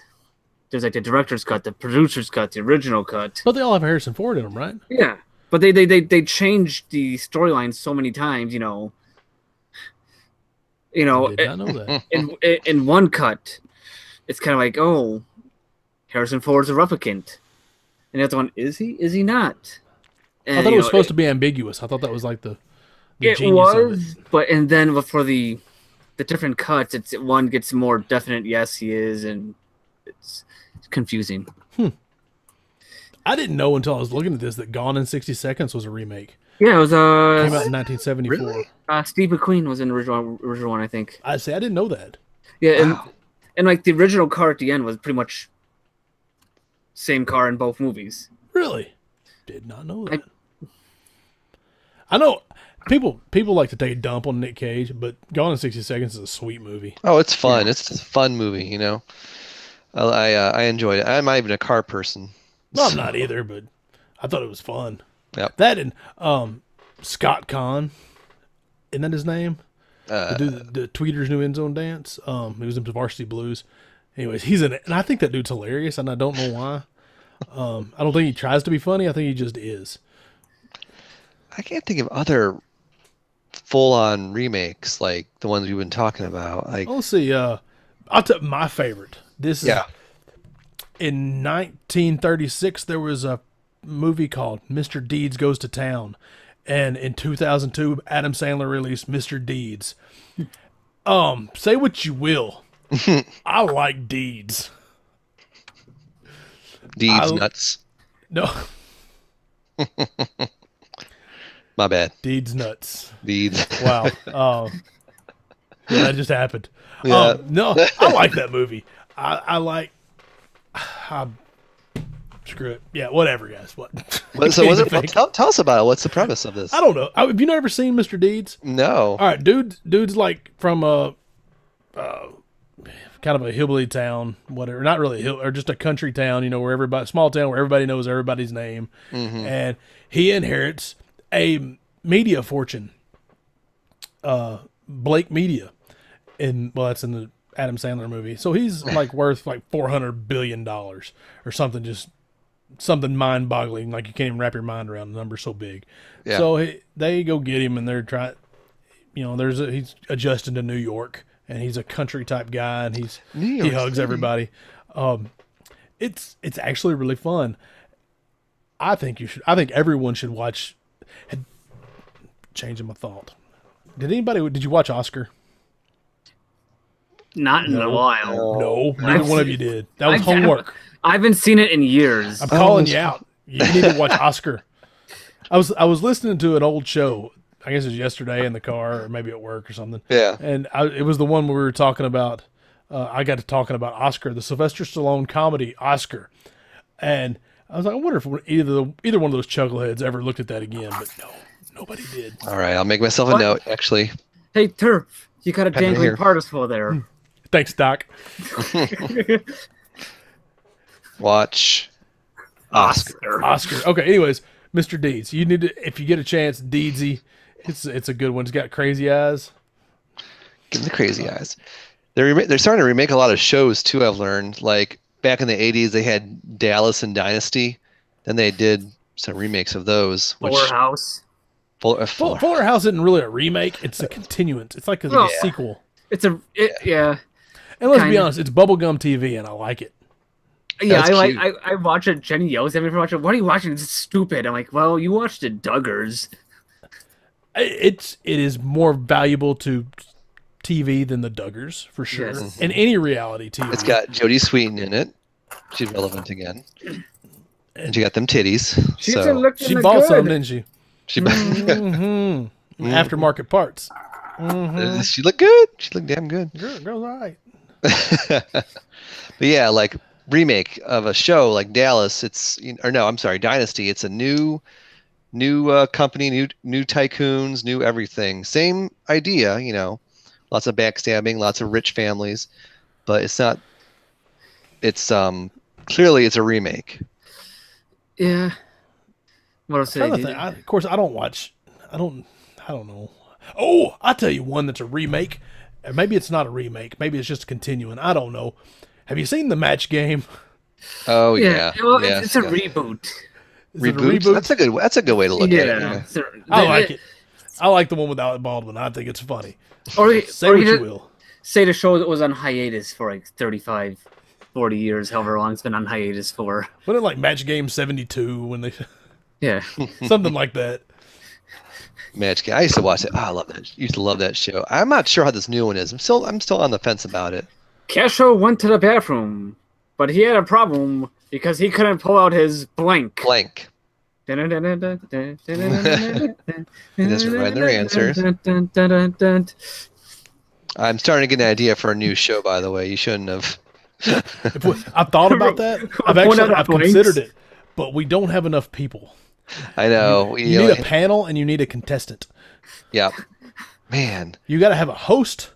There's like the director's cut, the producer's cut, the original cut. But they all have Harrison Ford in them, right? Yeah, but they changed the storyline so many times. I did not know that. in one cut, it's kind of like, oh, Harrison Ford's a replicant, and the other one, is he not? And, I thought it was supposed to be ambiguous. I thought that was like the it genius was, of it. but and then for the different cuts, one gets more definite. Yes, he is, and it's confusing. I didn't know until I was looking at this that Gone in 60 Seconds was a remake. Yeah, it was Came out in 1974. Really? Steve McQueen was in the original one, I think. I didn't know that. Yeah, Wow. and like the original car at the end was pretty much same car in both movies. Really? Did not know that. I know people like to take a dump on Nick Cage, but Gone in 60 Seconds is a sweet movie. Oh, it's fun. It's a fun movie, I enjoyed it. I'm not even a car person. Well, I'm not either, but I thought it was fun. Yep. That and Scott Conn, isn't that his name? To do the Tweeter's New End Zone Dance. He was in Varsity Blues. Anyways, he's in it, and I think that dude's hilarious, and I don't know why. I don't think he tries to be funny. I think he just is. I can't think of other full-on remakes like the ones we've been talking about. Like, Let's see. I'll tell my favorite. This is yeah. in 1936. There was a movie called Mr. Deeds Goes to Town, and in 2002, Adam Sandler released Mr. Deeds. Say what you will, I like Deeds. Deeds nuts. No, My bad. Deeds nuts. Deeds. Wow. Yeah, that just happened. Yeah. No, I like that movie. I like. Screw it. Yeah, whatever, guys. What? So was it? Fake. Tell us about it. What's the premise of this? I don't know. Have you never seen Mr. Deeds? No. All right, dude's like from a kind of a hillbilly town, whatever. Not really a hill, or just a country town, where small town where everybody knows everybody's name, and he inherits a media fortune, Blake Media, that's in the Adam Sandler movie. So he's like worth like $400 billion or something, just something mind boggling. Like you can't even wrap your mind around the number so big. Yeah. So they go get him and they're trying, he's adjusting to New York and he's a country type guy and he hugs everybody. It's actually really fun. I think everyone should watch. Changing my thought. Did you watch Oscar? Not in a while. No, neither one of you did. That was homework. I haven't seen it in years. I'm calling you out. You need to watch Oscar. I was listening to an old show. I guess it was yesterday in the car or maybe at work or something. Yeah. And it was the one where we were talking about. I got to talking about Oscar, the Sylvester Stallone comedy Oscar, and I was like, I wonder if either one of those chuckleheads ever looked at that again. But no, nobody did. All right, I'll make myself a note. Actually. Hey, Turf, you got a dangling particle there. Thanks, Doc. Watch Oscar. Okay. Anyways, Mr. Deeds, you need to, if you get a chance, Deedsy, it's a good one. It's got crazy eyes. Give them the crazy eyes. They're starting to remake a lot of shows too. I've learned. Like back in the '80s, they had Dallas and Dynasty. Then they did some remakes of those. Fuller House. Fuller House isn't really a remake. It's a continuance. It's like a sequel. Yeah. And let's be honest, it's bubblegum TV, and I like it. Yeah, I watch it. Jenny yells at me for watching. What are you watching? It's stupid. I'm like, well, you watched the Duggars. It is more valuable to TV than the Duggars for sure. Yes. And any reality TV. It's got Jodie Sweetin in it. She's relevant again. And she got them titties. She bought some, didn't she? She aftermarket parts. She looked good. She looked damn good. Girl's all right. But yeah, like remake of a show like Dallas. Dynasty. It's a new company, new tycoons, new everything. Same idea, lots of backstabbing, lots of rich families, but it's not. It's clearly it's a remake. Yeah. What else? Of course, I don't watch. I don't know. Oh, I'll tell you one that's a remake. Maybe it's not a remake. Maybe it's just continuing. I don't know. Have you seen the Match Game? Oh yeah. Well, it's a reboot. Reboot? That's a good way to look at it. I like it. I like the one with Alec Baldwin. I think it's funny. Say what you will. Say the show that was on hiatus for like 35, 40 years, however long it's been on hiatus for. Wasn't it like Match Game 72 when they... Yeah. Something like that. Match Game. I used to watch it. Oh, I love that. Used to love that show. I'm not sure how this new one is. I'm still on the fence about it. Casho went to the bathroom, but he had a problem because he couldn't pull out his blank. Blank. He doesn't write their answers. I'm starting to get an idea for a new show, by the way. You shouldn't have. I've thought about that. I've considered it, but we don't have enough people. I know. You need a panel and you need a contestant. Yeah. Man. You got to have a host,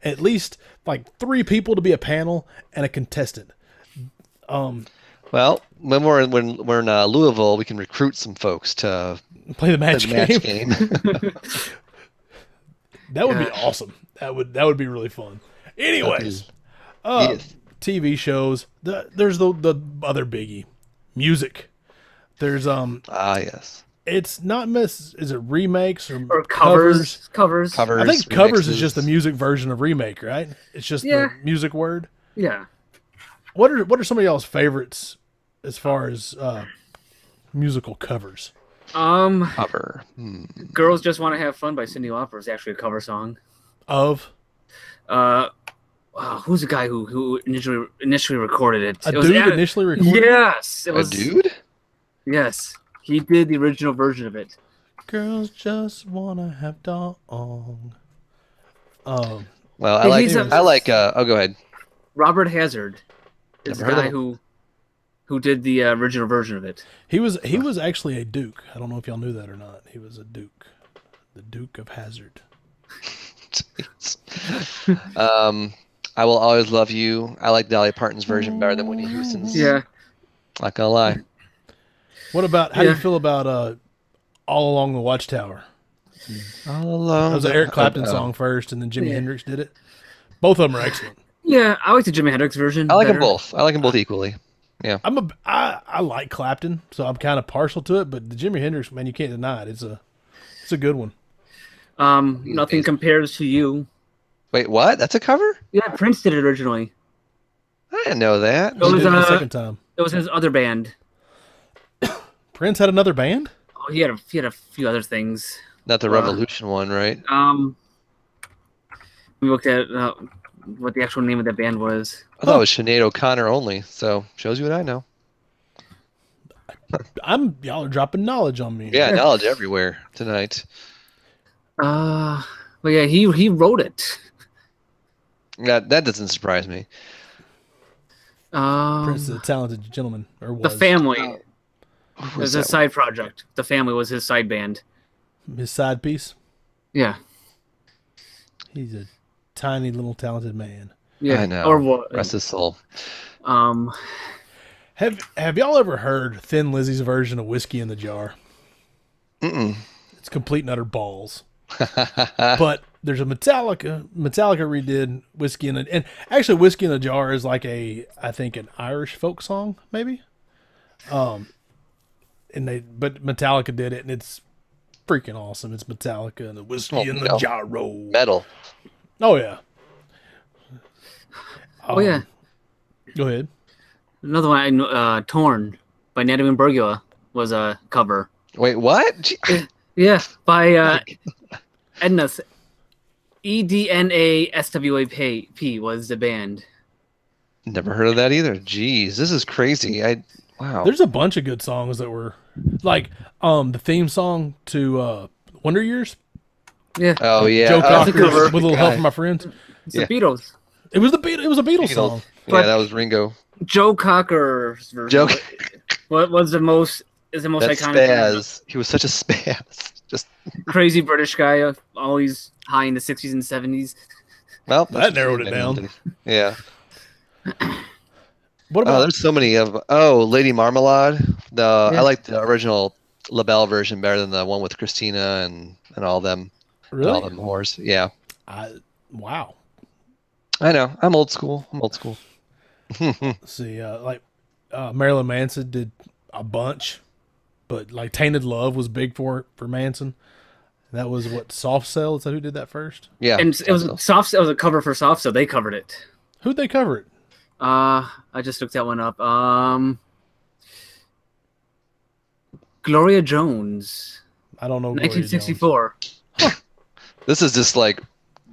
at least like 3 people to be a panel, and a contestant. Well, when we're in Louisville, we can recruit some folks to play the match game. That would be awesome. That would be really fun. Anyways, TV shows. There's the other biggie, music. There's yes. It's not is it remakes or covers? Covers. I think covers is just the music version of remake, right? It's just the music word. Yeah. What are some of y'all's favorites as far as musical covers? Cover. Girls Just Want to Have Fun by Cyndi Lauper is actually a cover song. Of? Who's the guy who initially recorded it? A dude initially recorded it? Yes. It was, a dude? Yes. He did the original version of it. Girls just want to have dong. Well, I like. Go ahead. Robert Hazard is the guy who did the original version of it. He was actually a Duke. I don't know if y'all knew that or not. He was a Duke. The Duke of Hazard. I Will Always Love You. I like Dolly Parton's version better than Whitney Houston's. Yeah. Not gonna lie. What about, how do you feel about All Along the Watchtower? All Along. That was an Eric Clapton song first, and then Jimi Hendrix did it. Both of them are excellent. Yeah, I like the Jimi Hendrix version. I like them better. both. I like them both equally. Yeah. I like Clapton, so I'm kind of partial to it. But the Jimi Hendrix, man, you can't deny it. It's a good one. Nothing compares to you. Wait, what? That's a cover? Yeah, Prince did it originally. I didn't know that. It was, He did it the second time. It was his other band. Prince had another band? Oh, he had a few other things. Not the Revolution one, right? We looked at what the actual name of that band was. I thought it was Sinead O'Connor only, so shows you what I know. Y'all are dropping knowledge on me. Yeah, knowledge everywhere tonight. Well, yeah, he wrote it. That doesn't surprise me. Prince is a talented gentleman. Or was. The Family. Who It was a side project. The Family was his side band. His side piece? Yeah. He's a tiny little talented man. Yeah. I know. Or what? Rest his soul. Have y'all ever heard Thin Lizzy's version of Whiskey in the Jar? Mm-mm. It's complete and utter balls. But there's a Metallica redid Whiskey in a, and actually Whiskey in a Jar is like I think an Irish folk song maybe. But Metallica did it and it's freaking awesome. It's Metallica and the Whiskey in the Jar. Metal. Oh yeah. Oh yeah. Go ahead. Another one I know, Torn by Natalie Imbruglia was a cover. Wait, what? Yeah, by Edna's EDNASWAP was the band. Never heard of that either. Jeez, this is crazy. Wow. There's a bunch of good songs that were like the theme song to Wonder Years. Yeah. Oh yeah. Joe Cocker cover. with a little help from my friends. It's the Beatles. It was a Beatles song. Yeah, that was Ringo. Joe Cocker's version. Joe. What was the most That iconic? spaz. He was such a spaz. Just Crazy British guy, always high in the 60s and 70s. well, That narrowed it down. Yeah. What Oh, about there's so many of. Oh, Lady Marmalade. I like the original LaBelle version better than the one with Christina and all them. really? All them whores. Yeah. Wow. I know. I'm old school. Let's see, Marilyn Manson did a bunch, but like Tainted Love was big for Manson. That was what Soft Cell. Is that who did that first? Yeah. And it was soft. It was a cover for Soft, so they covered it. Who'd they cover it? I just looked that one up. Gloria Jones, I don't know. Gloria 1964. This is just like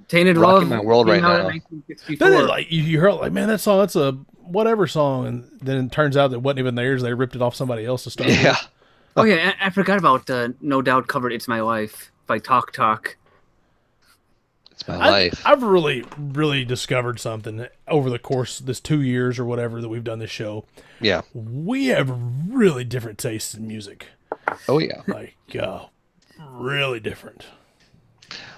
Tainted rocking Love my world right came out in now. 1964. Then like you heard like, man, that's a whatever song, and then it turns out that it wasn't even theirs. They ripped it off somebody else to start. with. Yeah. Oh yeah, I forgot about No Doubt covered "It's My Life" by Talk Talk. It's my life. I've really discovered something over the course of this 2 years or whatever that we've done this show. Yeah. We have really different tastes in music. Oh yeah. Like, really different.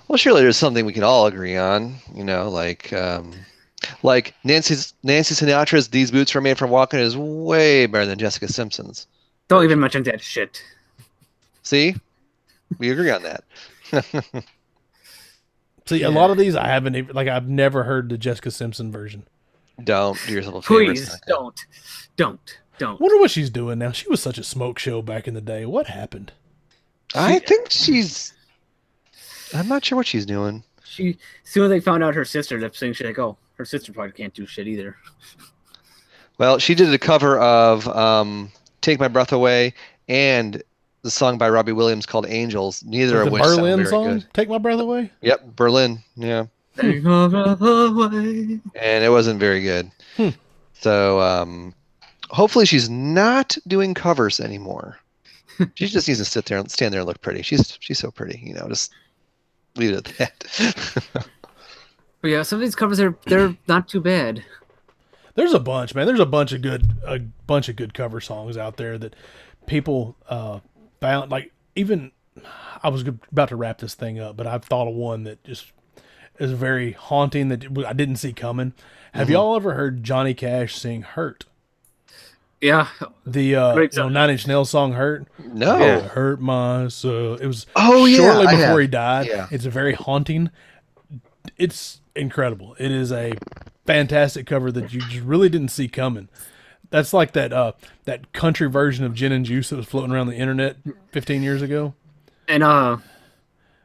Well, surely there's something we can all agree on. You know, like Nancy Sinatra's "These Boots Were Made for Walking" is way better than Jessica Simpson's. Don't even mention that shit. See, we agree on that. See, a lot of these I haven't even, like, I've never heard the Jessica Simpson version. Don't do yourself a favor. Please don't. Wonder what she's doing now. She was such a smoke show back in the day. What happened? I think I'm not sure what she's doing. As soon as they found out her sister lip sync, she's like, "Oh, her sister probably can't do shit either." Well, she did a cover of "Take My Breath Away" and the song by Robbie Williams called "Angels." Neither of The which sound Berlin very song, good. "Take My Breath Away"? Yep, Berlin. Yeah, Take my breath away. and it wasn't very good. So hopefully she's not doing covers anymore. She just needs to stand there and look pretty. She's so pretty, you know. Just leave it at that. But yeah, some of these covers they're not too bad. There's a bunch, man. There's a bunch of good cover songs out there that people found. Like, even I was about to wrap this thing up, but I've thought of one that just is very haunting that I didn't see coming. Have y'all ever heard Johnny Cash sing "Hurt"? Yeah, The 9 Inch Nails song "Hurt"? No. Yeah, "Hurt myself." It was Oh, yeah, shortly I before have. he died. Yeah. It's a very haunting. It's incredible. It is a fantastic cover that you just really didn't see coming. That's like that country version of Gin and Juice that was floating around the internet 15 years ago. And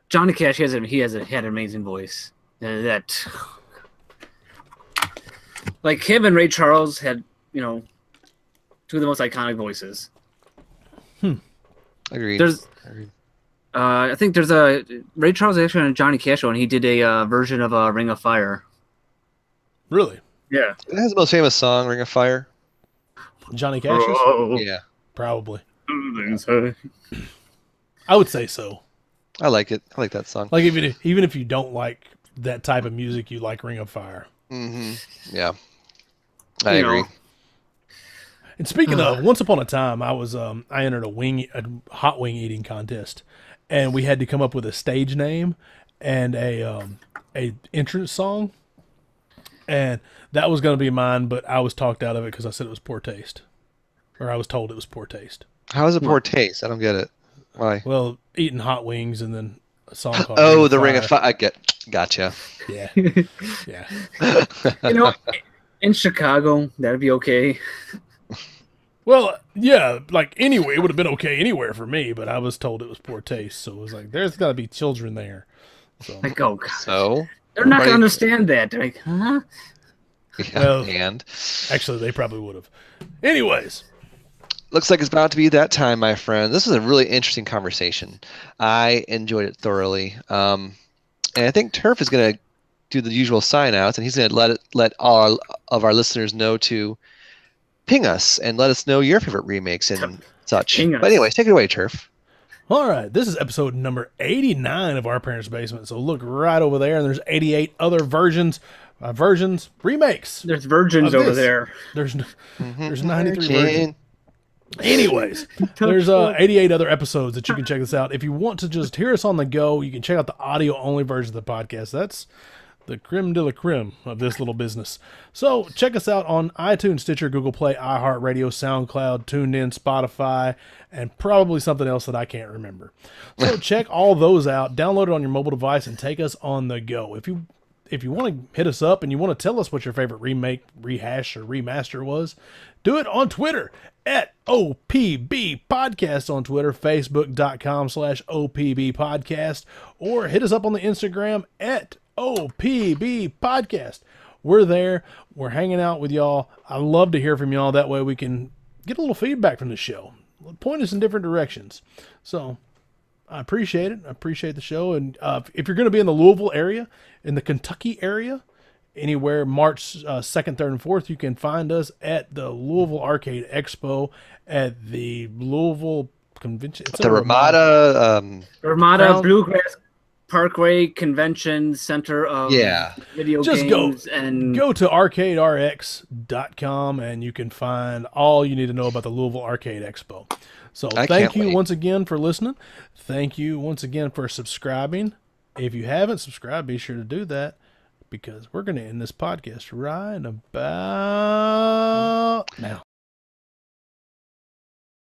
Johnny Cash had an amazing voice. That like him and Ray Charles had, two of the most iconic voices. Agreed. Agreed. I think there's a Ray Charles actually on a Johnny Cash show, and he did a version of Ring of Fire. Really? Yeah. It has the most famous song, Ring of Fire. Johnny Cash's? Oh. Yeah. Probably. I would say so. I like it. I like that song. Like even if you don't like that type of music, you like Ring of Fire. Mm-hmm. Yeah. I agree. And speaking of, once upon a time, I entered a hot wing eating contest, and we had to come up with a stage name and a entrance song, and that was going to be mine, but I was talked out of it because I said it was poor taste, or I was told it was poor taste. How is it poor taste? I don't get it. Why? Well, eating hot wings and then a song called Ring of Fire. Gotcha. Yeah. Yeah. In Chicago, that'd be okay. Well, yeah, like anyway, it would have been okay anywhere for me, but I was told it was poor taste, so it was like, there's got to be children there. So, Like, oh, God. So? They're not going to understand that. They're like, huh? Yeah, well, and? Actually, they probably would have. Anyways. Looks like it's about to be that time, my friend. This is a really interesting conversation. I enjoyed it thoroughly. And I think Turf is going to do the usual sign-outs, and he's going to let all of our listeners know to ping us and let us know your favorite remakes and such. But anyways, take it away, Turf. All right, this is episode number 89 of Our Parents' Basement. So look right over there, and there's 88 other remakes. There's virgins over there. There's 93 virgins. Anyways, there's 88 other episodes that you can check this out. If you want to just hear us on the go, you can check out the audio-only version of the podcast. That's the creme de la creme of this little business. So check us out on iTunes, Stitcher, Google Play, iHeartRadio, SoundCloud, TuneIn, Spotify, and probably something else that I can't remember. So check all those out, download it on your mobile device, and take us on the go. If you want to hit us up and you want to tell us what your favorite remake, rehash, or remaster was, do it on Twitter at OPB Podcast on Twitter, Facebook.com/OPB Podcast, or hit us up on the Instagram at OPB Podcast. We're there. We're hanging out with y'all. I love to hear from y'all. That way we can get a little feedback from the show. Point us in different directions. So I appreciate it. I appreciate the show. And if you're going to be in the Louisville area, in the Kentucky area, anywhere March 2nd, 3rd, and 4th, you can find us at the Louisville Arcade Expo at the Louisville Convention. It's the Ramada Bluegrass Parkway Convention Center of video games. Go to arcaderx.com and you can find all you need to know about the Louisville Arcade Expo. So thank you once again for listening. Thank you once again for subscribing. If you haven't subscribed, be sure to do that, because we're going to end this podcast right about now.